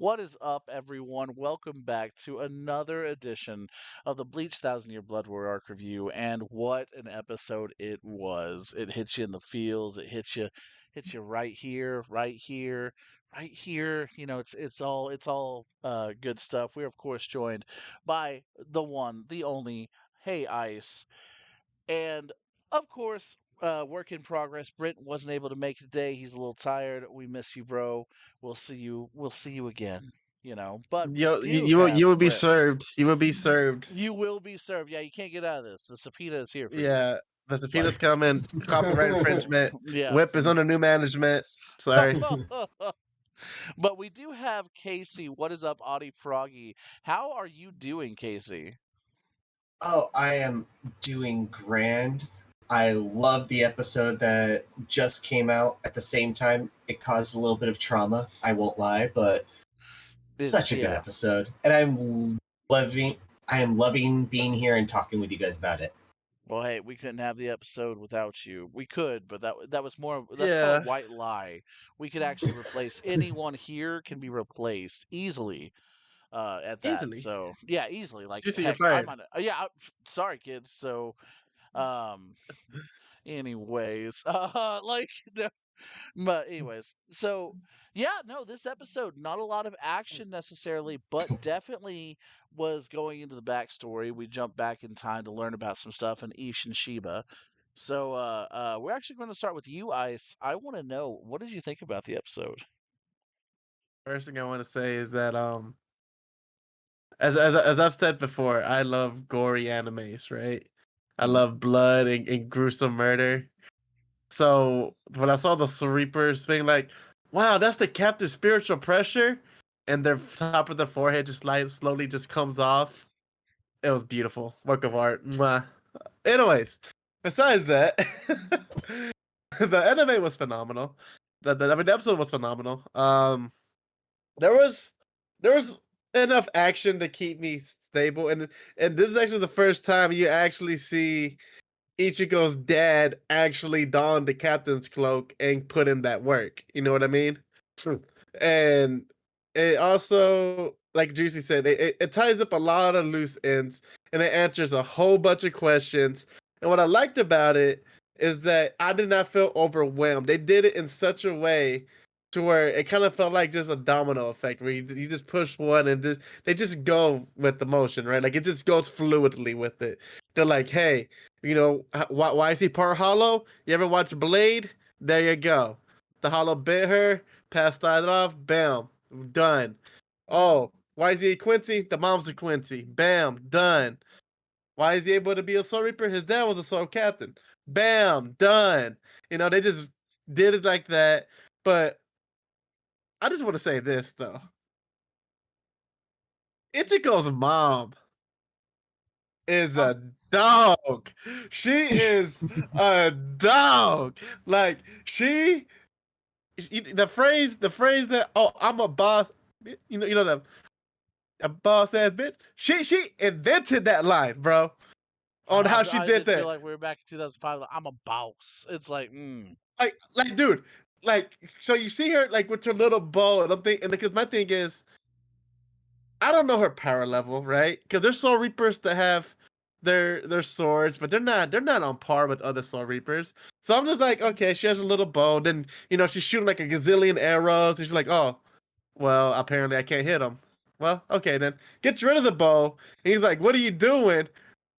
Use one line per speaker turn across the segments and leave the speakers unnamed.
What is up, everyone? Welcome back to another edition of the Bleach Thousand Year Blood War Arc Review. And what an episode it was! It hits you in the feels. It hits you right here, right here, right here. You know, it's all good stuff. We're of course joined by the one, the only, Hey Ice, and of course, work in progress. Brent wasn't able to make it today. He's a little tired. We miss you, bro. We'll see you. We'll see you again. But we
You,
do
you
have
you will be
Brent.
served. You will be served.
You will be served. Yeah, you can't get out of this. The subpoena is here for you.
Yeah, the
Like,
subpoena's coming. Copyright infringement.
yeah.
Whip is under new management. Sorry.
But we do have Casey. What is up, Audie Froggy? How are you doing, Casey?
Oh, I am doing grand. I love the episode that just came out at the same time. It caused a little bit of trauma, I won't lie, but such a good episode. And I am loving being here and talking with you guys about it.
Well, hey, we couldn't have the episode without you. We could, but that was more. That's called
Yeah.
a white lie. We could actually replace anyone here can be replaced easily. At that,
Easily.
so yeah, easily. Like
You see, you're
heck, I
fired.
might. Yeah, sorry, kids. So, um, anyways, but anyways, so yeah, no, this episode, not a lot of action necessarily, but definitely was going into the backstory. We jumped back in time to learn about some stuff in Isshin Shiba. So we're actually going to start with you, Ice. I want to know, what did you think about the episode?
First thing I want to say is that as I've said before, I love gory animes, right? I love blood and gruesome murder. So when I saw the Reapers being like, "Wow, that's the captain's spiritual pressure," and their top of the forehead just slowly just comes off, it was beautiful. Work of art. Mwah. Anyways, besides that, the anime was phenomenal. The episode was phenomenal. There was there was enough action to keep me stable, and this is actually the first time you actually see Ichigo's dad actually don the captain's cloak and put in that work. You know what I mean?
True.
And it also, like Juicy said, it ties up a lot of loose ends and it answers a whole bunch of questions. And what I liked about it is that I did not feel overwhelmed. They did it in such a way to where it kind of felt like just a domino effect where you just push one and they just go with the motion, right? Like it just goes fluidly with it. They're like, hey, why is he part hollow? You ever watch Blade? There you go. The hollow bit her, passed that off, bam, done. Oh, why is he a Quincy? The mom's a Quincy. Bam, done. Why is he able to be a Soul Reaper? His dad was a Soul Captain. Bam, done. They just did it like that. But I just want to say this though. Ichigo's mom is a dog. She is a dog. Like the phrase that, oh, I'm a boss. The a boss ass bitch. She invented that line, bro. On how she
I
did
feel
that.
like we were back in 2005. Like, I'm a boss. It's like,
Like, dude, like, so you see her like with her little bow, and I'm thinking, because my thing is, I don't know her power level, right? Because there's Soul Reapers that have their swords, but they're not on par with other Soul Reapers. So I'm just like, okay, she has a little bow. Then she's shooting like a gazillion arrows, and she's like, oh, well, apparently I can't hit them. Well, okay then, gets rid of the bow. And he's like, what are you doing?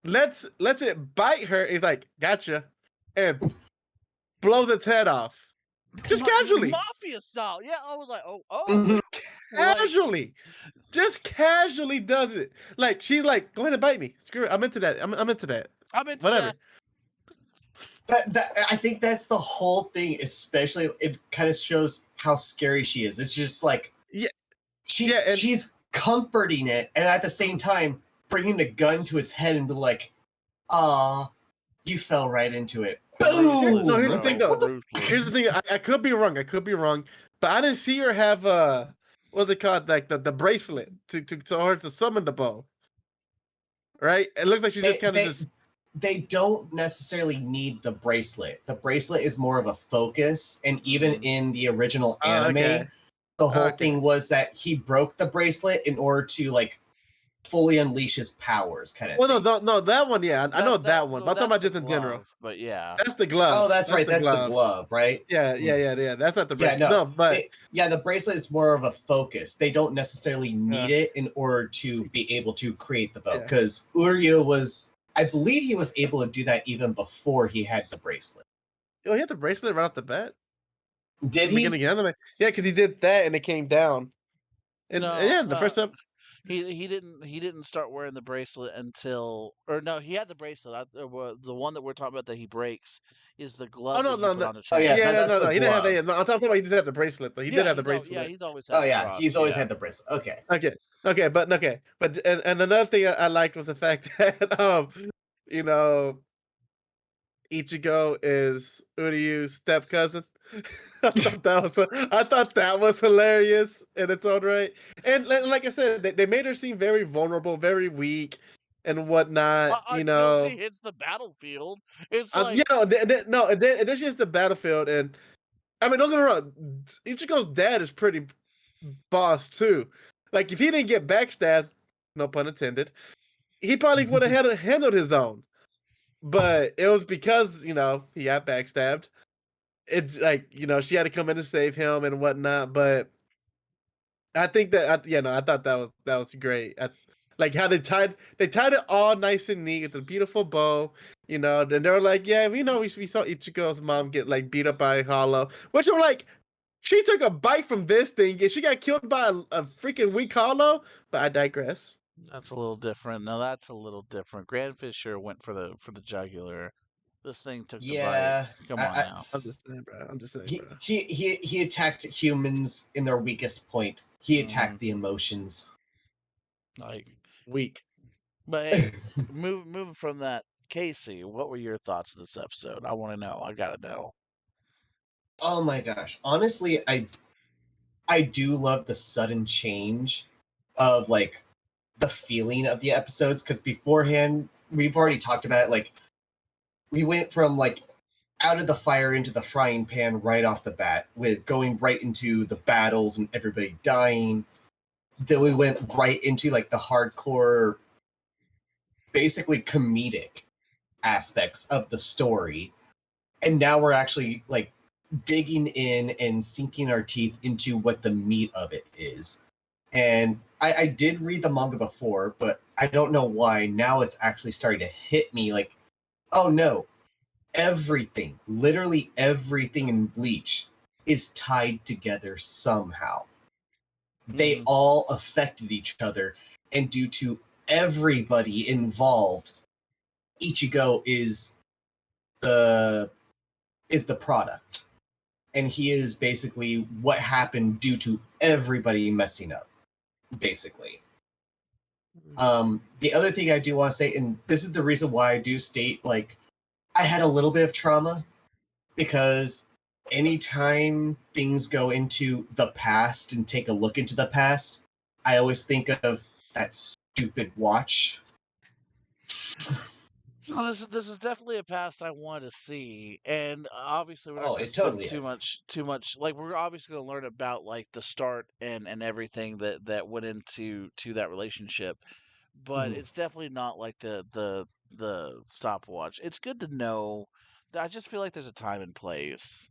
Let's it bite her. And he's like, gotcha, and blows its head off. Just casually.
Mafia style. Yeah, I was like, oh.
Casually. Just casually does it. Like, she's like, go ahead and bite me. Screw it. I'm into that. I'm into that.
I'm into
Whatever.
that.
I think that's the whole thing, especially it kind of shows how scary she is. It's just like,
yeah,
she's comforting it, and at the same time bringing the gun to its head and be like, "Ah, you fell right into it." Boom!
No, here's the thing though. Here's the thing. I could be wrong. But I didn't see her have what's it called? Like the bracelet to her to summon the bow. Right? It looks like she just kind of just.
They don't necessarily need the bracelet. The bracelet is more of a focus, and even in the original anime, The whole
Okay.
thing was that he broke the bracelet in order to like fully unleash his powers, kind of
Well,
thing.
no, that one, yeah, I know that one.
well,
But I'm talking
that's
about
the
just in general.
glove, but yeah.
That's the
Oh,
glove.
that's right.
the
That's the
glove.
glove, right?
Yeah. That's not the
Yeah,
bracelet.
no.
No, but
Yeah, the bracelet is more of a focus. They don't necessarily need it in order to be able to create the bow.
Yeah.
Because Uryu was, I believe he was able to do that even before he had the bracelet.
he had the bracelet right off the bat.
Did
In the
he?
beginning of the anime. Yeah, because he did that and it came down. And
No,
yeah, the first up.
he didn't start wearing the bracelet until, or no, he had the bracelet. The one that we're talking about that he breaks is the
Oh
glove
no,
that he
no,
put
no.
on to
Oh yeah,
Yeah,
transform.
that's
no.
the
He didn't have that
glove.
yet. No, I'm talking about he just had the bracelet though. He did have the bracelet.
He's always had
Oh
the
yeah,
cross.
he's always
Yeah.
had the bracelet. Okay.
Okay, but and another thing I liked was the fact that you know, Ichigo is Uryu's step cousin. I thought that was hilarious in its own right. And like I said, they made her seem very vulnerable, very weak, and whatnot.
Until she hits the battlefield, it's like,
No, and then she hits the battlefield, and I mean, don't get me wrong, Ichigo's dad is pretty boss too. Like if he didn't get backstabbed, no pun intended, he probably would have handled his own. But it was because he got backstabbed. It's like she had to come in to save him and whatnot. But I think that I thought that was great. Like how they tied it all nice and neat with a beautiful bow. Then they were like, yeah, we saw Ichigo's mom get like beat up by Hollow, which I'm like, she took a bite from this thing and she got killed by a freaking weak Hollow. But I digress.
that's a little different. Now that's a little different. Grand Fisher went for the jugular. This thing took the bite.
Yeah,
Come on
I,
now.
I'm just saying, bro.
he, he attacked humans in their weakest point. He attacked the emotions.
Like,
Weak.
but hey, moving from that, Casey, what were your thoughts of this episode? I want to know. I gotta know.
Oh my gosh. Honestly, I do love the sudden change of like the feeling of the episodes because beforehand we've already talked about it, like we went from like out of the fire into the frying pan right off the bat with going right into the battles and everybody dying. Then we went right into like the hardcore, basically comedic aspects of the story. And now we're actually like digging in and sinking our teeth into what the meat of it is. And I did read the manga before, but I don't know why. Now it's actually starting to hit me like, oh no, everything, literally everything in Bleach is tied together somehow. They all affected each other, and due to everybody involved, Ichigo is the product, and he is basically what happened due to everybody messing up, basically. The other thing I do want to say, and this is the reason why I do state, like, I had a little bit of trauma because anytime things go into the past and take a look into the past, I always think of that stupid watch.
So this is definitely a past I wanted to see, and obviously we're not
Oh,
going to
it
spend
totally is.
too much. Like we're obviously going to learn about like the start and everything that went into that relationship, but
Mhm.
it's definitely not like the stopwatch. It's good to know. I just feel like there's a time and place.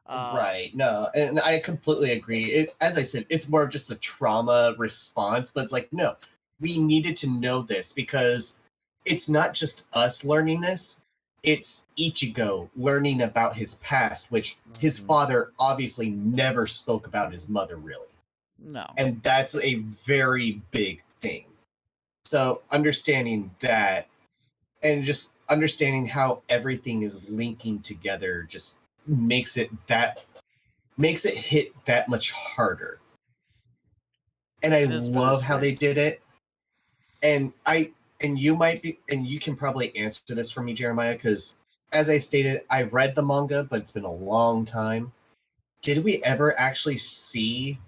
Right. No, and I completely agree. As I said, it's more of just a trauma response, but it's like, no, we needed to know this because it's not just us learning this, it's Ichigo learning about his past, which his
Mhm.
father obviously never spoke about his mother, really.
No.
And that's a very big thing. So understanding that and just understanding how everything is linking together just makes it hit that much harder. And I
It is really
love how they
strange.
did it. And you can probably answer this for me, Jeremiah, because as I stated, I read the manga, but it's been a long time. Did we ever actually see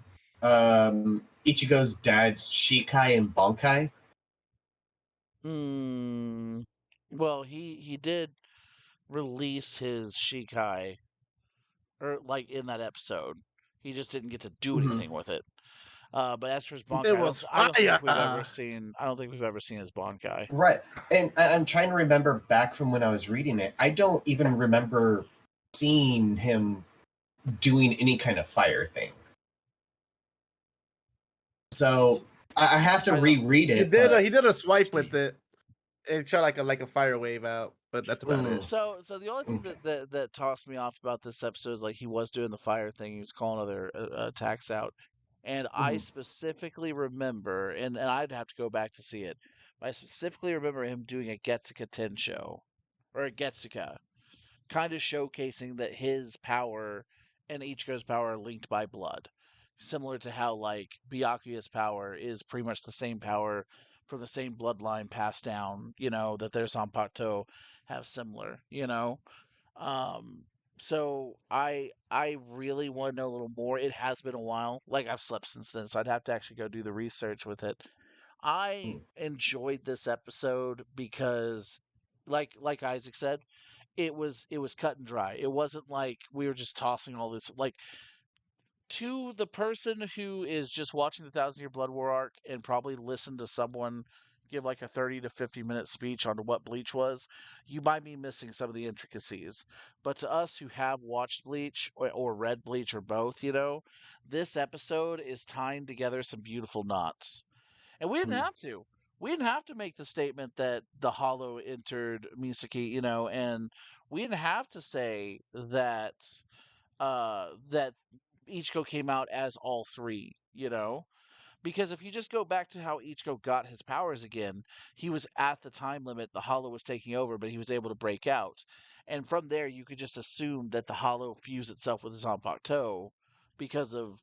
Ichigo's dad's Shikai and Bankai?
Hmm. Well, he did release his Shikai, or like in that episode. He just didn't get to do
Mhm.
anything with it. But as for his
It
Bankai,
was
I don't think we've ever
fire.
seen. I don't think we've ever seen his Bankai.
Right. And I'm trying to remember back from when I was reading it. I don't even remember seeing him doing any kind of fire thing. So I have to
I don't-
reread
He
it.
did.
But
He did a swipe with it and shot like a fire wave out, but that's about it.
So the only thing
Okay.
that tossed me off about this episode is like he was doing the fire thing. He was calling other attacks out, and I
Mhm.
specifically remember, and I'd have to go back to see it. I specifically remember him doing a Getsuka Tensho or a Getsuka, kind of showcasing that his power and Ichigo's power are linked by blood. Similar to how like Byakuya's power is pretty much the same power from the same bloodline passed down, that their Zanpakuto have similar. Um so I really want to know a little more. It has been a while. Like I've slept since then, so I'd have to actually go do the research with it. I
Mm.
enjoyed this episode because like Isaac said, it was cut and dry. It wasn't like we were just tossing all this like to the person who is just watching the Thousand Year Blood War arc and probably listened to someone give like a 30 to 50-minute speech on what Bleach was, you might be missing some of the intricacies. But to us who have watched Bleach or read Bleach or both, this episode is tying together some beautiful knots. And we didn't
Mm.
have to. We didn't have to make the statement that the Hollow entered Misaki, and we didn't have to say that Ichigo came out as all three. Because if you just go back to how Ichigo got his powers again, he was at the time limit, the Hollow was taking over, but he was able to break out. And from there you could just assume that the Hollow fused itself with his Zanpakuto because of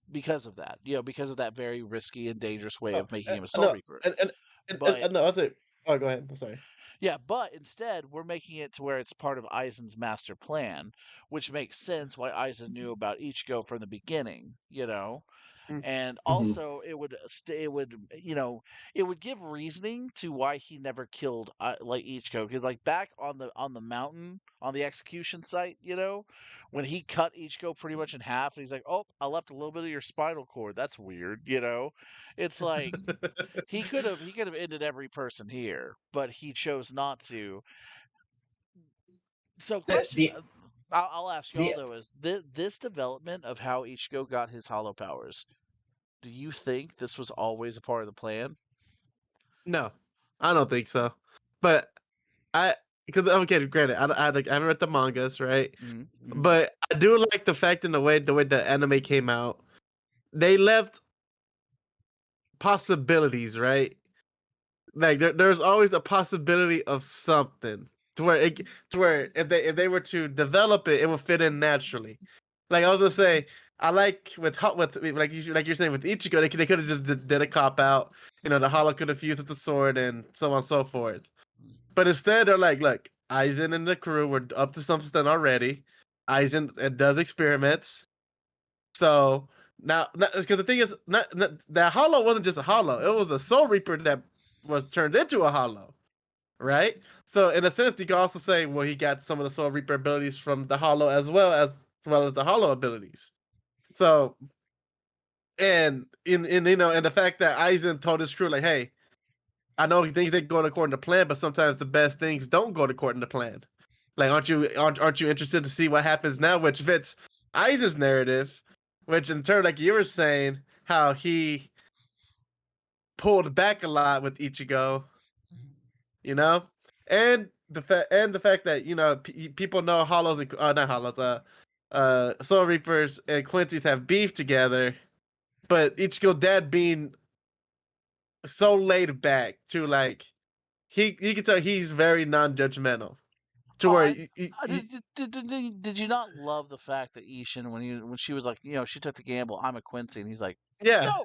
that. Because of that very risky and dangerous way
Oh,
of making him a Soul
no,
Reaper.
and
But
no, that's it. Oh, go ahead. I'm sorry.
yeah, but instead we're making it to where it's part of Aizen's master plan, which makes sense why Aizen knew about Ichigo from the beginning.
Mm.
And
Mhm.
also it would give reasoning to why he never killed like Ichigo, because like back on the mountain on the execution site, when he cut Ichigo pretty much in half and he's like, oh, I left a little bit of your spinal cord, that's weird. It's like he could have ended every person here, but he chose not to. So
The
question,
the
I'll ask y'all
the
though, is this development of how Ichigo got his hollow powers, do you think this was always a part of the plan?
No, I don't think so. But I, because okay, granted, I haven't read the mangas, right?
Mm-hmm.
But I do like the fact in the way the anime came out. They left possibilities, right? Like there's always a possibility of something to where if they were to develop it, it would fit in naturally. Like I was gonna say, I like with like you're saying with Ichigo, they could have just did a cop out. The Hollow could have fused with the sword and so on and so forth. But instead, they're like, look, Aizen and the crew were up to something already. Aizen does experiments. So now, because the thing is, not that Hollow wasn't just a Hollow; it was a Soul Reaper that was turned into a Hollow, right? So in a sense, you can also say, well, he got some of the Soul Reaper abilities from the Hollow as well as the Hollow abilities. So and the fact that Aizen told his crew like, hey, I know things ain't going according to plan, but sometimes the best things don't go according to plan. Like, aren't you interested to see what happens now? Which fits Aizen's narrative, which in turn, like you were saying, how he pulled back a lot with Ichigo, you know, and the fact that people know Hollows and not Hollows, Soul Reapers and Quincy's have beef together, but Ichigo dad being so laid back to like you can tell he's very non-judgmental to
Oh,
where
did you not love the fact that Ishin, when she was like, she took the gamble, I'm a Quincy, and he's like,
yeah.
yo,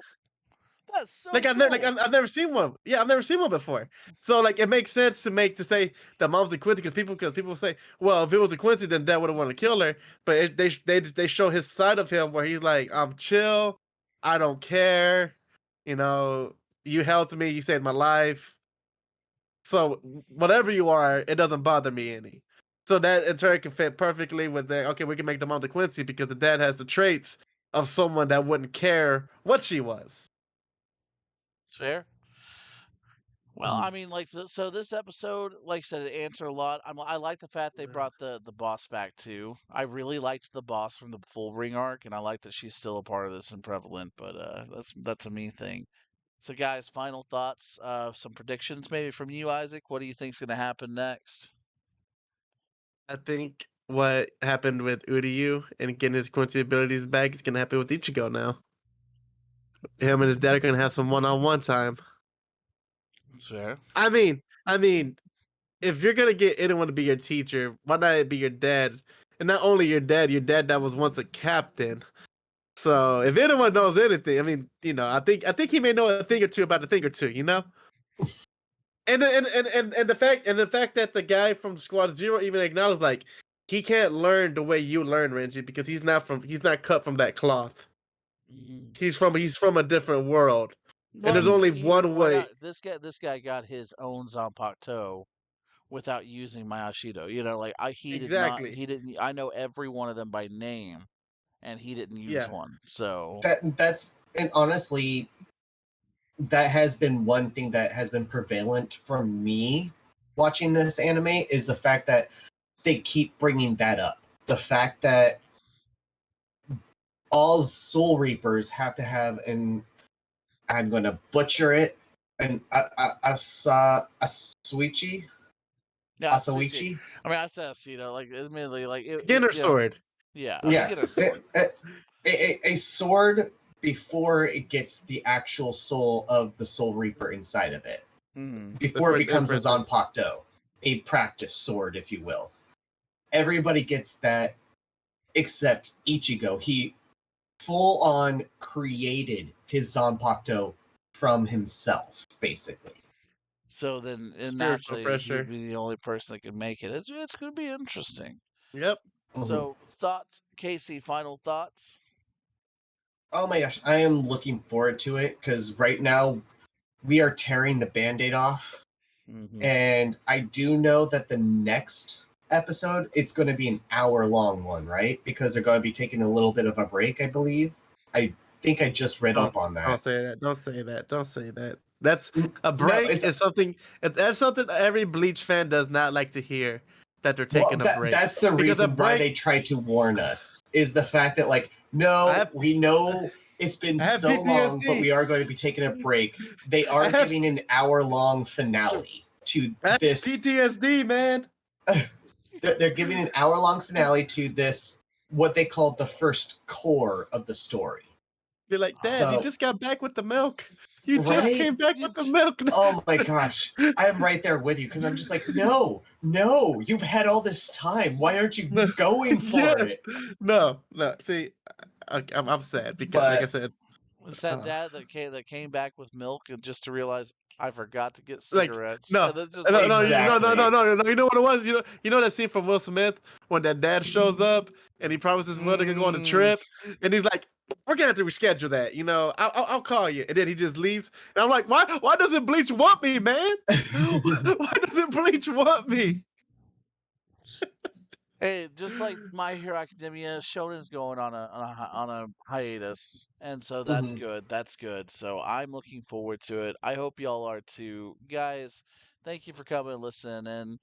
that's
Like
so
I've never, like
cool.
I've never seen one. Yeah, I've never seen one before. So like it makes sense to say that mom's a Quincy because people say, well, if it was a Quincy, then dad would have wanted to kill her. But they show his side of him where he's like, I'm chill, I don't care, you know, you helped me, you saved my life. So whatever you are, it doesn't bother me any. So that in turn can fit perfectly with the okay, we can make the mom the Quincy because the dad has the traits of someone that wouldn't care what she was.
It's fair. Well, I mean, like, so this episode, like I said, it answered a lot. I like the fact they brought the boss back too. I really liked the boss from the Full Ring arc, and I like that she's still a part of this and prevalent. But that's a me thing. So, guys, final thoughts. Some predictions, maybe from you, Isaac. What do you think's going to happen next?
I think what happened with Uryu and getting his Quincy abilities back is gonna happen with Ichigo now. Him and his dad are gonna have some one-on-one time.
That's fair.
I mean, if you're gonna get anyone to be your teacher, why not it be your dad? And not only your dad that was once a captain. So if anyone knows anything, I mean, I think he may know a thing or two about a thing or two, you know? And the fact that the guy from Squad Zero even acknowledged like he can't learn the way you learn, Renji, because he's not cut from that cloth.
Mhm.
He's from a different world. And
Well, I
there's
mean,
only one
why
way.
not? This guy got his own Zanpakuto without using my Ashido. You know, like he did not.
Exactly.
He didn't. I know every one of them by name, and he didn't use
Yeah.
one. So
That's and honestly, that has been one thing that has been prevalent for me watching this anime is the fact that they keep bringing that up. The fact that all Soul Reapers have to have an I'm going to butcher it an Asuichi
yeah, Suji.
Asawichi.
I mean, I said, you know, like admittedly, like
Beginner
you know,
sword.
yeah, a
Yeah,
beginner sword.
a sword before it gets the actual soul of the Soul Reaper inside of it.
Mm.
Before it
That's
becomes a
impressive.
Zanpakuto, a practice sword, if you will. Everybody gets that except Ichigo. He full on created his Zanpakuto from himself, basically.
So then, and
Spiritual
naturally, he'd
pressure.
be the only person that could make it. It's going to be interesting.
Yep.
Mhm.
So, thoughts, Casey? Final thoughts?
Oh my gosh, I am looking forward to it because right now we are tearing the band-aid off.
Mm-hmm.
And I do know that the next episode, it's going to be an hour-long one, right? Because they're going to be taking a little bit of a break, I believe. I think I just read up on
Don't
that.
say that. Don't say that. Don't say that. That's a
No,
break
it's
is something. That's something every Bleach fan does not like to hear. That they're
well,
taking a break.
that's the
Because a
reason why
break.
they tried to warn us is the fact that
I
no,
have
we know it's been
I have
so long, but
PTSD.
we are going to be taking a break. They
I
are
have
giving an hour-long finale to
I have
this.
PTSD, man.
They're giving an hour-long finale to this, what they called the first core of the story.
Be like, Dad, you
So,
just got back with the milk. You just
right?
came back with the milk.
Oh my gosh. I'm right there with you because I'm just like, no, you've had all this time. Why aren't you going for
Yes.
it?
No. See, I'm sad because, like I
But
said,
It's that
uh,
dad that came back with milk and just to realize I forgot to get
like
cigarettes,
no,
and then just
no,
like
no,
ran
no,
out.
no,
exactly.
no, no, no. You know what it was? You know that scene from Will Smith when that dad shows up and he promises his mother to go on a
Mm.
trip, and he's like, "We're gonna have to reschedule that. You know, I'll call you." And then he just leaves, and I'm like, Why doesn't Bleach want me, man? Why doesn't Bleach want me?
Hey, just like My Hero Academia, Shonen's going on a hiatus, and so that's
Mhm.
good. That's good. So I'm looking forward to it. I hope y'all are too, guys. Thank you for coming and listening. And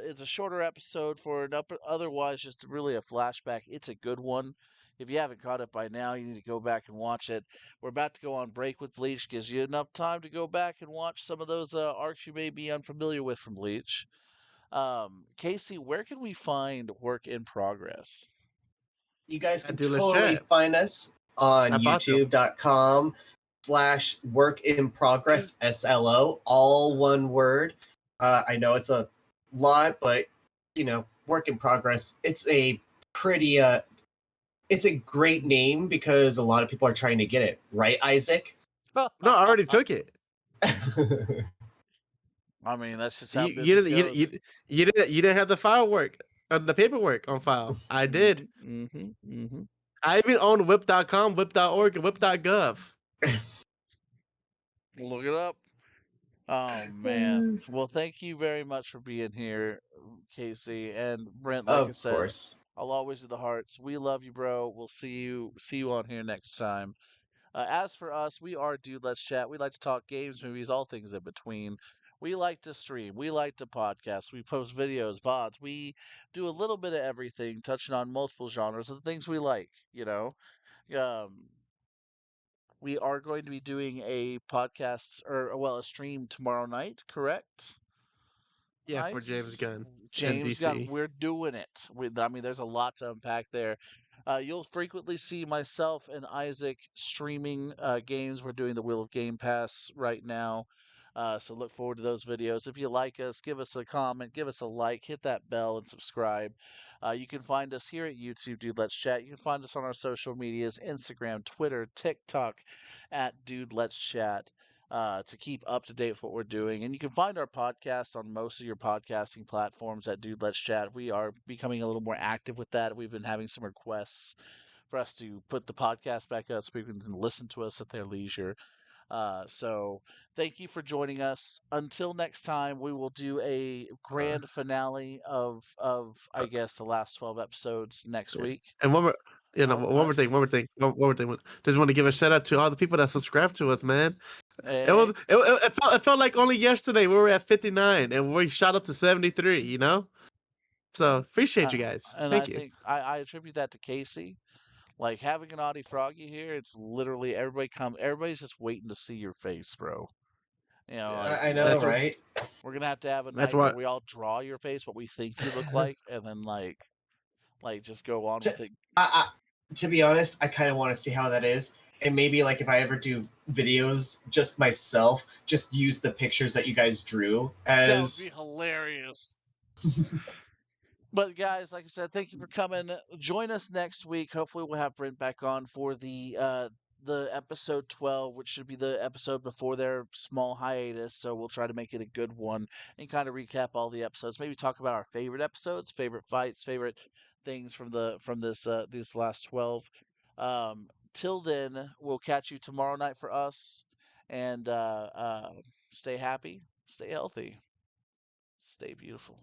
it's a shorter episode for an otherwise just really a flashback. It's a good one. If you haven't caught it by now, you need to go back and watch it. We're about to go on break with Bleach. Gives you enough time to go back and watch some of those arcs you may be unfamiliar with from Bleach. Casey, where can we find Work in Progress?
You guys
That
can
duelist
totally
chat.
find us on
I bought them.
youtube.com/work in progress SLO, all one word. I know it's a lot, but work in progress. It's a pretty it's a great name because a lot of people are trying to get it, right, Isaac?
No, I already took it.
I mean, that's just how
You
business
didn't
goes.
you didn't have the the paperwork on file. I did.
Mm-hmm.
I even own whip.com, whip.org, and whip.gov.
Look it up. Oh man. Well, thank you very much for being here, Casey and Brent. Like I
Of
said,
course.
I'll always do the hearts. We love you, bro. We'll see you on here next time. As for us, we are Dude Let's Chat. We like to talk games, movies, all things in between. We like to stream. We like to podcast. We post videos, VODs. We do a little bit of everything, touching on multiple genres of the things we like, you know? Um, we are going to be doing a podcast, or, well, a stream tomorrow night, correct?
Yeah, for James
Nice.
Gunn and
James Gunn,
DC.
we're doing it. I mean, there's a lot to unpack there. You'll frequently see myself and Isaac streaming games. We're doing the Wheel of Game Pass right now. So look forward to those videos. If you like us, give us a comment, give us a like, hit that bell, and subscribe. You can find us here at YouTube, Dude Let's Chat. You can find us on our social medias Instagram, Twitter, TikTok, at Dude Let's Chat to keep up to date with what we're doing. And you can find our podcast on most of your podcasting platforms at Dude Let's Chat. We are becoming a little more active with that. We've been having some requests for us to put the podcast back up so people can listen to us at their leisure. So thank you for joining us. Until next time, we will do a
Uh,
grand finale of I
uh,
guess the last 12 episodes next
yeah.
week.
And one more,
Oh,
one more
nice.
thing, one more thing. Just want to give a shout out to all the people that subscribe to us, man.
Hey,
It was
hey.
it felt like only yesterday we were at 59 and we shot up to 73. You know, so appreciate
Uh,
you guys.
and I
Thank you.
think I attribute that to Casey. Like having an Audie Froggy here, it's literally everybody's just waiting to see your face, bro. You know,
Yeah,
like
I know,
that's what
right?
we're gonna have a
that's
night where
what.
we all draw your face, what we think you look like, and then like just go on
To,
with it.
to be honest, I kind of want to see how that is. And maybe like if I ever do videos just myself, just use the pictures that you guys drew
That would be
as
hilarious. But guys, like I said, thank you for coming. Join us next week. Hopefully, we'll have Brent back on for the episode 12, which should be the episode before their small hiatus. So we'll try to make it a good one and kind of recap all the episodes. Maybe talk about our favorite episodes, favorite fights, favorite things from this these last 12. Till then, we'll catch you tomorrow night for us. And stay happy, stay healthy, stay beautiful.